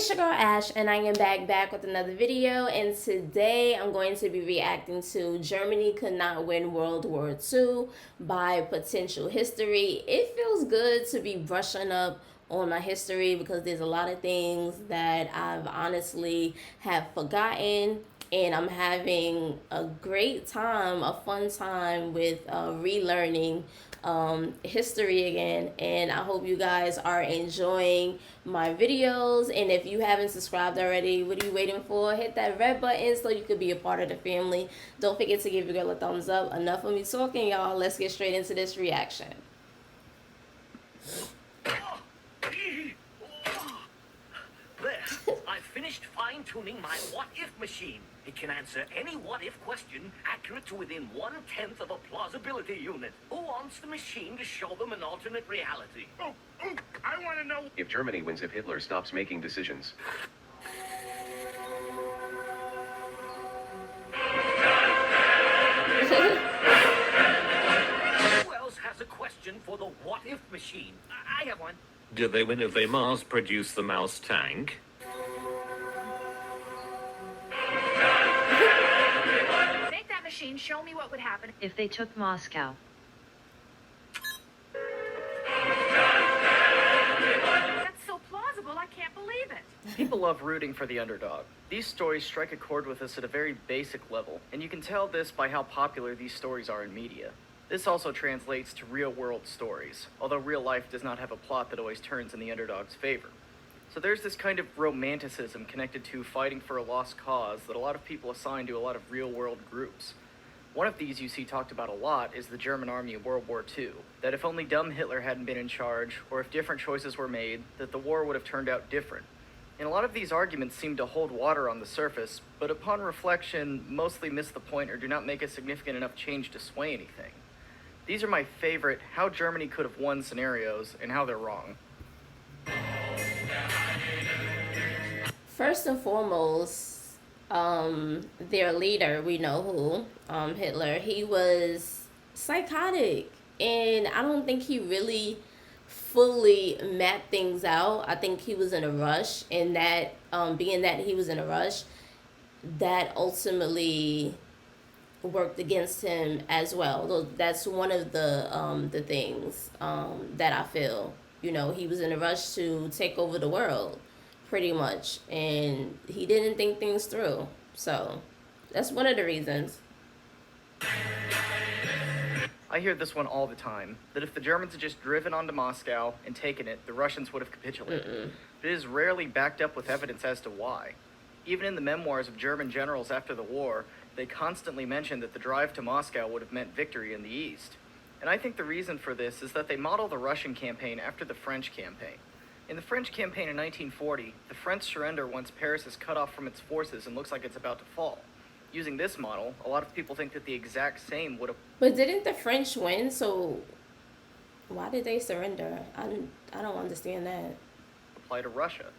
It's your girl Ash, and I am back with another video, and today I'm going to be reacting to Germany Could Not Win World War II by Potential History. It feels good to be brushing up on my history because there's a lot of things that I've honestly have forgotten, and I'm having a great time, a fun time with relearning history again. And I hope you guys are enjoying my videos. And if you haven't subscribed already, what are you waiting for? Hit that red button so you could be a part of the family. Don't forget to give your girl a thumbs up. Enough of me talking, y'all. Let's get straight into this reaction. There, I've finished fine-tuning my what-if machine. It can answer any what-if question accurate to within 1/10 of a plausibility unit. Who wants the machine to show them an alternate reality? I want to know if Germany wins if Hitler stops making decisions. Who else has a question for the what-if machine? I have one. Do they win if they mass-produce the mouse tank? Make that machine show me what would happen if they took Moscow. That's so plausible, I can't believe it. People love rooting for the underdog. These stories strike a chord with us at a very basic level, and you can tell this by how popular these stories are in media. This also translates to real-world stories, although real life does not have a plot that always turns in the underdog's favor. So there's this kind of romanticism connected to fighting for a lost cause that a lot of people assign to a lot of real-world groups. One of these you see talked about a lot is the German army of World War II, that if only dumb Hitler hadn't been in charge, or if different choices were made, that the war would have turned out different. And a lot of these arguments seem to hold water on the surface, but upon reflection, mostly miss the point or do not make a significant enough change to sway anything. These are my favorite how Germany could have won scenarios and how they're wrong. First and foremost, their leader, we know who, Hitler, he was psychotic. And I don't think he really fully mapped things out. I think he was in a rush, and that being that he was in a rush, that ultimately worked against him as well. So that's one of the things that I feel. You know, he was in a rush to take over the world, pretty much, and he didn't think things through. So that's one of the reasons. I hear this one all the time, that if the Germans had just driven onto Moscow and taken it, the Russians would have capitulated. But it is rarely backed up with evidence as to why. Even in the memoirs of German generals after the war, they constantly mentioned that the drive to Moscow would have meant victory in the East. And I think the reason for this is that they model the Russian campaign after the French campaign. In the French campaign in 1940, the French surrender once Paris is cut off from its forces and looks like it's about to fall. Using this model, a lot of people think that the exact same would have... But didn't the French win? So why did they surrender? I don't understand that. ...apply to Russia.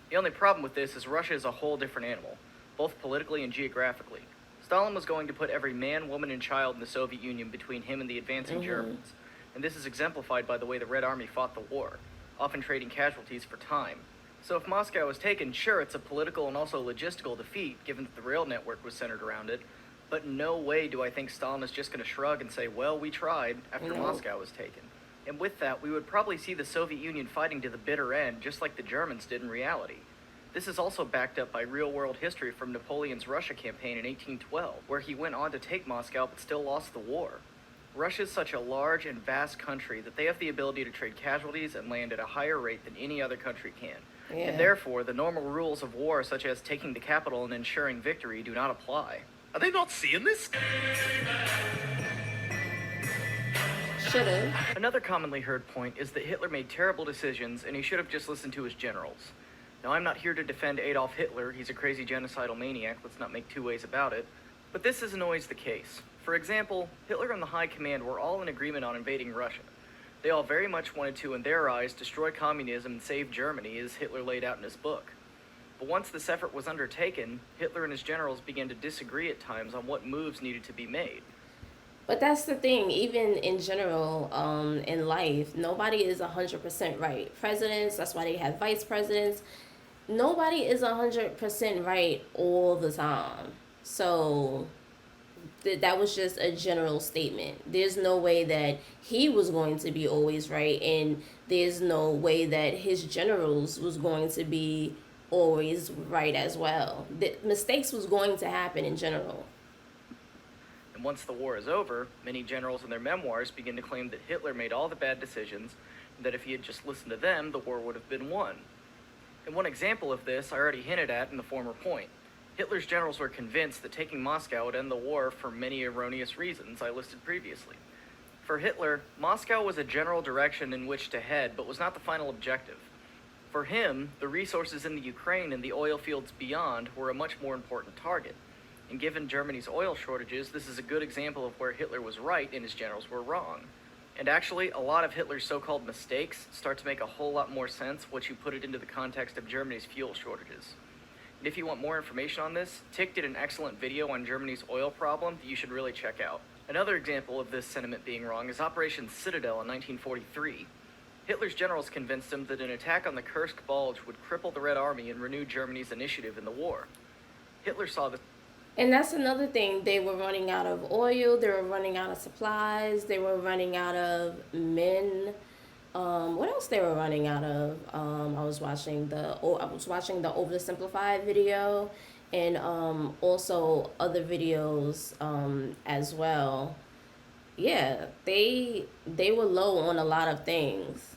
The only problem with this is Russia is a whole different animal, both politically and geographically. Stalin was going to put every man, woman, and child in the Soviet Union between him and the advancing Germans. And this is exemplified by the way the Red Army fought the war, often trading casualties for time. So if Moscow was taken, sure, it's a political and also logistical defeat, given that the rail network was centered around it, but no way do I think Stalin is just going to shrug and say, well, we tried, after Moscow was taken. And with that, we would probably see the Soviet Union fighting to the bitter end, just like the Germans did in reality. This is also backed up by real-world history from Napoleon's Russia campaign in 1812, where he went on to take Moscow but still lost the war. Russia is such a large and vast country that they have the ability to trade casualties and land at a higher rate than any other country can. Yeah. And therefore, the normal rules of war, such as taking the capital and ensuring victory, do not apply. Are they not seeing this? Should've. Another commonly heard point is that Hitler made terrible decisions and he should have just listened to his generals. Now, I'm not here to defend Adolf Hitler, he's a crazy genocidal maniac, let's not make two ways about it, but this isn't always the case. For example, Hitler and the High Command were all in agreement on invading Russia. They all very much wanted to, in their eyes, destroy communism and save Germany, as Hitler laid out in his book. But once this effort was undertaken, Hitler and his generals began to disagree at times on what moves needed to be made. But that's the thing, even in general, in life, nobody is 100% right. Presidents, that's why they have vice presidents. nobody is 100% right all the time. So that was just a general statement. There's no way that he was going to be always right, and there's no way that his generals was going to be always right as well. The mistakes was going to happen in general. And once the war is over, many generals in their memoirs begin to claim that Hitler made all the bad decisions, and that if he had just listened to them, the war would have been won. And one example of this I already hinted at in the former point. Hitler's generals were convinced that taking Moscow would end the war for many erroneous reasons I listed previously. For Hitler, Moscow was a general direction in which to head, but was not the final objective. For him, the resources in the Ukraine and the oil fields beyond were a much more important target. And given Germany's oil shortages, this is a good example of where Hitler was right and his generals were wrong. And actually, a lot of Hitler's so-called mistakes start to make a whole lot more sense once you put it into the context of Germany's fuel shortages. And if you want more information on this, Tick did an excellent video on Germany's oil problem that you should really check out. Another example of this sentiment being wrong is Operation Citadel in 1943. Hitler's generals convinced him that an attack on the Kursk Bulge would cripple the Red Army and renew Germany's initiative in the war. Hitler saw this. And that's another thing. They were running out of oil. They were running out of supplies. They were running out of men. What else they were running out of? I was watching the oversimplified video, and also other videos as well. Yeah, they were low on a lot of things.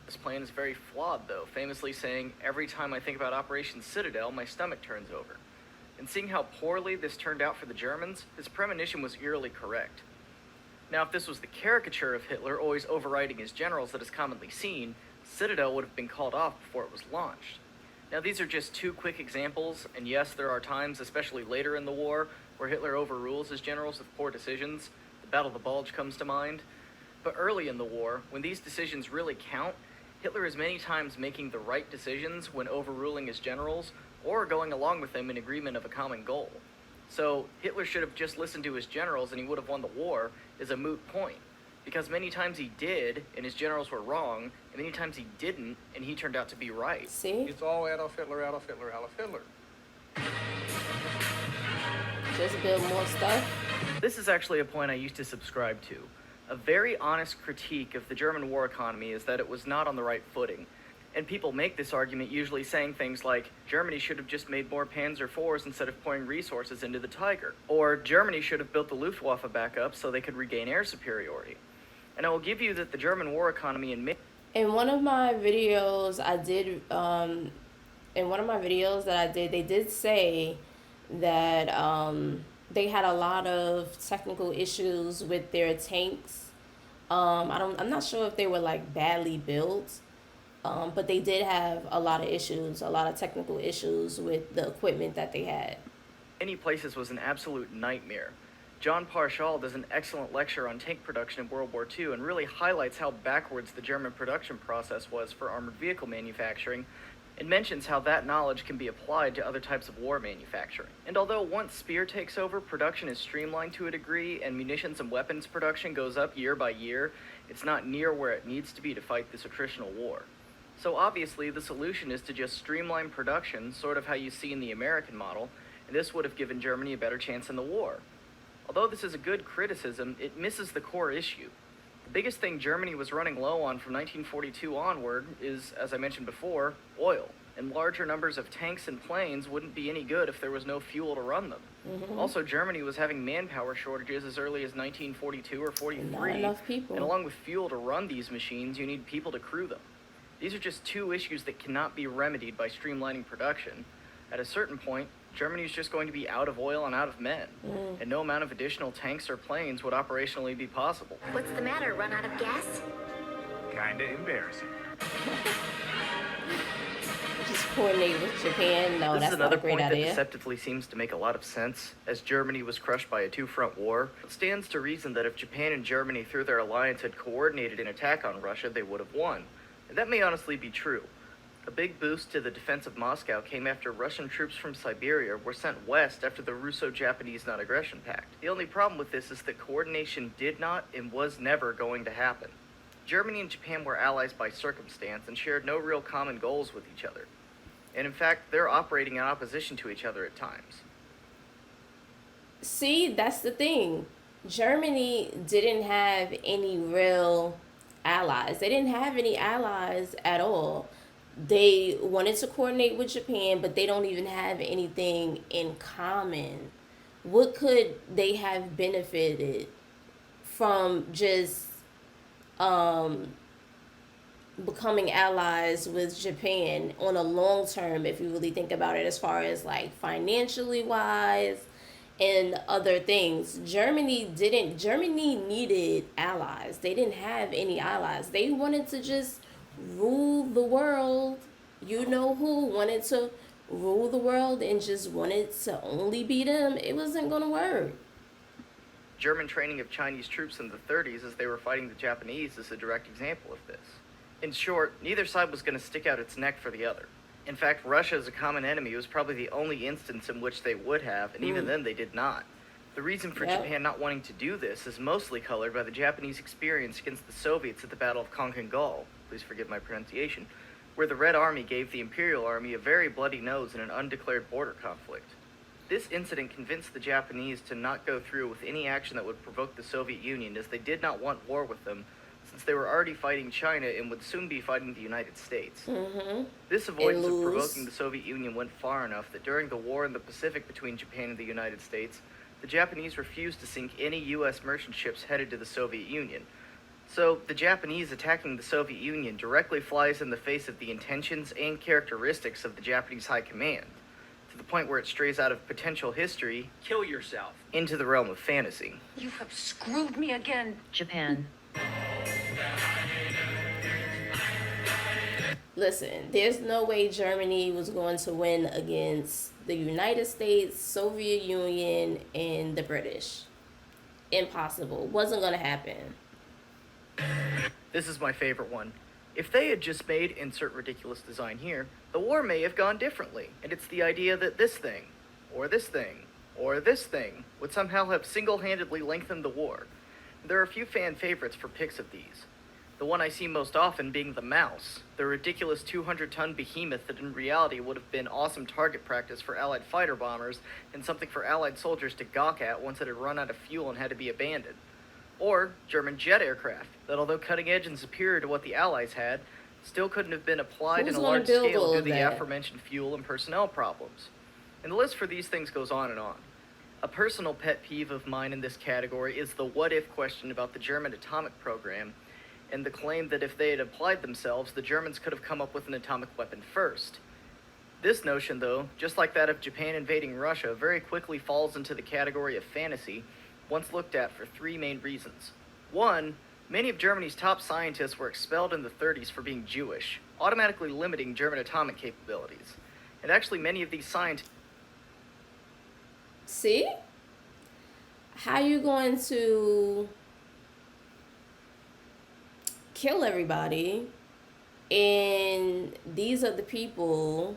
This plan is very flawed, though, famously saying, "Every time I think about Operation Citadel, my stomach turns over." And seeing how poorly this turned out for the Germans, his premonition was eerily correct. Now, if this was the caricature of Hitler always overriding his generals that is commonly seen, Citadel would have been called off before it was launched. Now, these are just two quick examples, and yes, there are times, especially later in the war, where Hitler overrules his generals with poor decisions. The Battle of the Bulge comes to mind. But early in the war, when these decisions really count, Hitler is many times making the right decisions when overruling his generals, or going along with them in agreement of a common goal. So Hitler should have just listened to his generals and he would have won the war is a moot point. Because many times he did and his generals were wrong, and many times he didn't and he turned out to be right. See? It's all Adolf Hitler, Adolf Hitler, Adolf Hitler. Just build more stuff. This is actually a point I used to subscribe to. A very honest critique of the German war economy is that it was not on the right footing. And people make this argument usually saying things like, Germany should have just made more Panzer IVs instead of pouring resources into the Tiger. Or Germany should have built the Luftwaffe back up so they could regain air superiority. And I will give you that the German war economy in one of my videos they did say that they had a lot of technical issues with their tanks. I'm not sure if they were like badly built. But they did have a lot of issues, a lot of technical issues with the equipment that they had. Many places was an absolute nightmare. John Parshall does an excellent lecture on tank production in World War II and really highlights how backwards the German production process was for armored vehicle manufacturing, and mentions how that knowledge can be applied to other types of war manufacturing. And although once Speer takes over, production is streamlined to a degree, and munitions and weapons production goes up year by year, it's not near where it needs to be to fight this attritional war. So obviously, the solution is to just streamline production, sort of how you see in the American model, and this would have given Germany a better chance in the war. Although this is a good criticism, it misses the core issue. The biggest thing Germany was running low on from 1942 onward is, as I mentioned before, oil. And larger numbers of tanks and planes wouldn't be any good if there was no fuel to run them. Mm-hmm. Also, Germany was having manpower shortages as early as 1942 or 43. Not enough people. And along with fuel to run these machines, you need people to crew them. These are just two issues that cannot be remedied by streamlining production. At a certain point, Germany is just going to be out of oil and out of men, and no amount of additional tanks or planes would operationally be possible. What's the matter? Run out of gas? Kinda embarrassing. Just coordinate with Japan. No, This that's is another not a great point idea. that deceptively seems to make a lot of sense. As Germany was crushed by a two-front war, it stands to reason that if Japan and Germany through their alliance had coordinated an attack on Russia, they would have won. And that may honestly be true. A big boost to the defense of Moscow came after Russian troops from Siberia were sent west after the Russo-Japanese Non-Aggression Pact. The only problem with this is that coordination did not and was never going to happen. Germany and Japan were allies by circumstance and shared no real common goals with each other. and in fact, they're operating in opposition to each other at times. See, that's the thing. Germany didn't have any real allies. They didn't have any allies at all. They wanted to coordinate with Japan, but they don't even have anything in common. What could they have benefited from just um becoming allies with Japan on a long term, if you really think about it, as far as like financially wise and other things? Germany needed allies. They didn't have any allies. They wanted to just rule the world. You know who wanted to rule the world and just wanted to only be them. It wasn't gonna work. German training of Chinese troops in the 30s as they were fighting the Japanese is a direct example of this. In short, neither side was going to stick out its neck for the other. In fact, Russia as a common enemy was probably the only instance in which they would have, and even then they did not. The reason for Japan not wanting to do this is mostly colored by the Japanese experience against the Soviets at the Battle of Konkangal, please forgive my pronunciation, where the Red Army gave the Imperial Army a very bloody nose in an undeclared border conflict. This incident convinced the Japanese to not go through with any action that would provoke the Soviet Union, as they did not want war with them, since they were already fighting China and would soon be fighting the United States. This avoidance of provoking the Soviet Union went far enough that during the war in the Pacific between Japan and the United States, the Japanese refused to sink any U.S. merchant ships headed to the Soviet Union. So, the Japanese attacking the Soviet Union directly flies in the face of the intentions and characteristics of the Japanese High Command, to the point where it strays out of potential history, Kill yourself. into the realm of fantasy. You have screwed me again. Japan. Listen, there's no way Germany was going to win against the United States, Soviet Union, and the British. Impossible. Wasn't going to happen. This is my favorite one. If they had just made insert ridiculous design here, the war may have gone differently, and it's the idea that this thing, or this thing, or this thing would somehow have single-handedly lengthened the war. There are a few fan favorites for pics of these. The one I see most often being the mouse, the ridiculous 200-ton behemoth that in reality would have been awesome target practice for Allied fighter bombers and something for Allied soldiers to gawk at once it had run out of fuel and had to be abandoned. Or German jet aircraft that, although cutting edge and superior to what the Allies had, still couldn't have been applied Who's in a gonna large build scale all due of to the that? aforementioned fuel and personnel problems. And the list for these things goes on and on. A personal pet peeve of mine in this category is the what-if question about the German atomic program, and the claim that if they had applied themselves, the Germans could have come up with an atomic weapon first. This notion, though, just like that of Japan invading Russia, very quickly falls into the category of fantasy, once looked at for three main reasons. One, many of Germany's top scientists were expelled in the 30s for being Jewish, automatically limiting German atomic capabilities. And actually many of these scientists... See? How you going to kill everybody? And these are the people,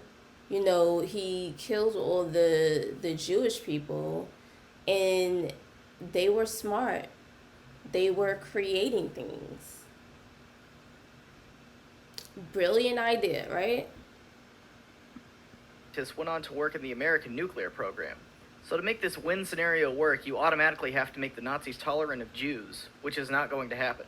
you know, he killed all the Jewish people, and they were smart. They were creating things. Brilliant idea, right? went on to work in the American nuclear program. So to make this win scenario work, you automatically have to make the Nazis tolerant of Jews, which is not going to happen.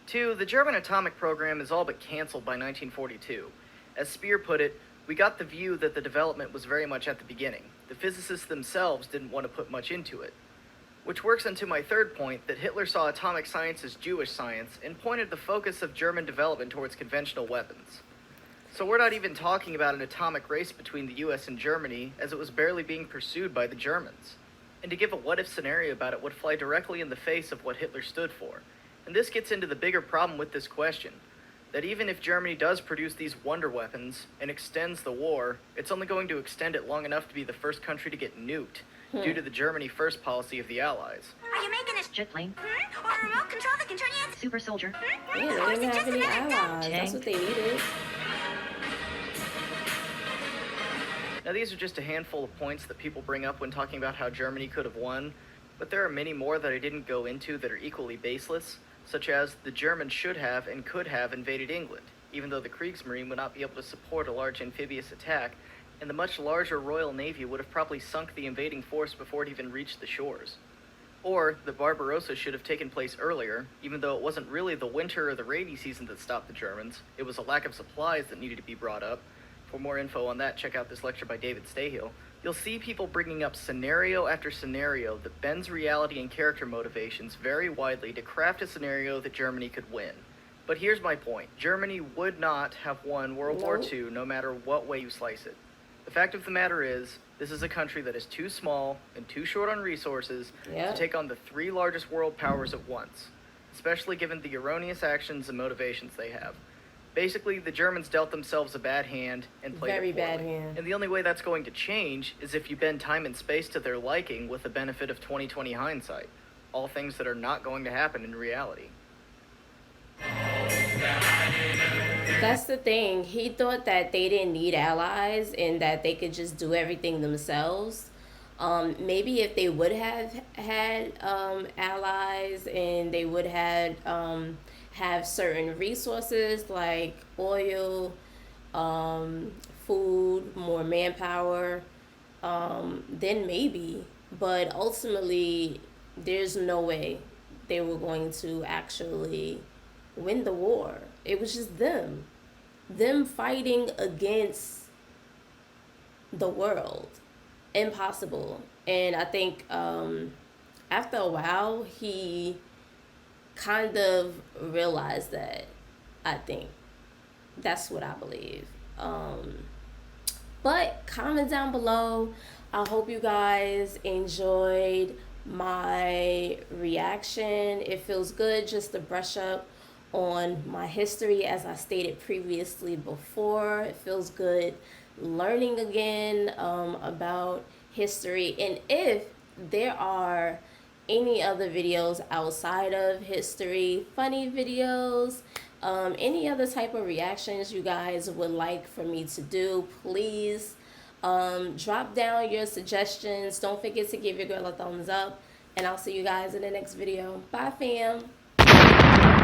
2. The German atomic program is all but canceled by 1942. As Speer put it, we got the view that the development was very much at the beginning. The physicists themselves didn't want to put much into it. Which works into my third point, that Hitler saw atomic science as Jewish science and pointed the focus of German development towards conventional weapons. So we're not even talking about an atomic race between the US and Germany, as it was barely being pursued by the Germans. And to give a what-if scenario about it would fly directly in the face of what Hitler stood for. And this gets into the bigger problem with this question, that even if Germany does produce these wonder weapons and extends the war, it's only going to extend it long enough to be the first country to get nuked, due to the Germany first policy of the Allies. Are you making a jet plane? Or a remote control that can turn you into super soldier? Yeah, they didn't have any allies. That's what they needed. Now these are just a handful of points that people bring up when talking about how Germany could have won, but there are many more that I didn't go into that are equally baseless, such as the Germans should have and could have invaded England, even though the Kriegsmarine would not be able to support a large amphibious attack, and the much larger Royal Navy would have probably sunk the invading force before it even reached the shores. Or that Barbarossa should have taken place earlier, even though it wasn't really the winter or the rainy season that stopped the Germans, it was a lack of supplies that needed to be brought up. For more info on that, check out this lecture by David Stahill. You'll see people bringing up scenario after scenario that bends reality and character motivations very widely to craft a scenario that Germany could win. But here's my point. Germany would not have won World War II no matter what way you slice it. The fact of the matter is, this is a country that is too small and too short on resources to take on the three largest world powers at once, especially given the erroneous actions and motivations they have. Basically, the Germans dealt themselves a bad hand and played Very it poorly. bad hand. And the only way that's going to change is if you bend time and space to their liking with the benefit of 20/20 hindsight. All things that are not going to happen in reality. That's the thing. He thought that they didn't need allies and that they could just do everything themselves. Maybe if they would have had allies and they would have certain resources like oil, food, more manpower, then maybe. But ultimately, there's no way they were going to actually win the war. It was just them fighting against the world. Impossible. And I think after a while he kind of realized that. I think that's what I believe. But comment down below. I hope you guys enjoyed my reaction. It feels good just to brush up on my history, as I stated previously before. It feels good learning again about history. And if there are any other videos outside of history, funny videos, any other type of reactions you guys would like for me to do, please drop down your suggestions. Don't forget to give your girl a thumbs up, and I'll see you guys in the next video. Bye, fam.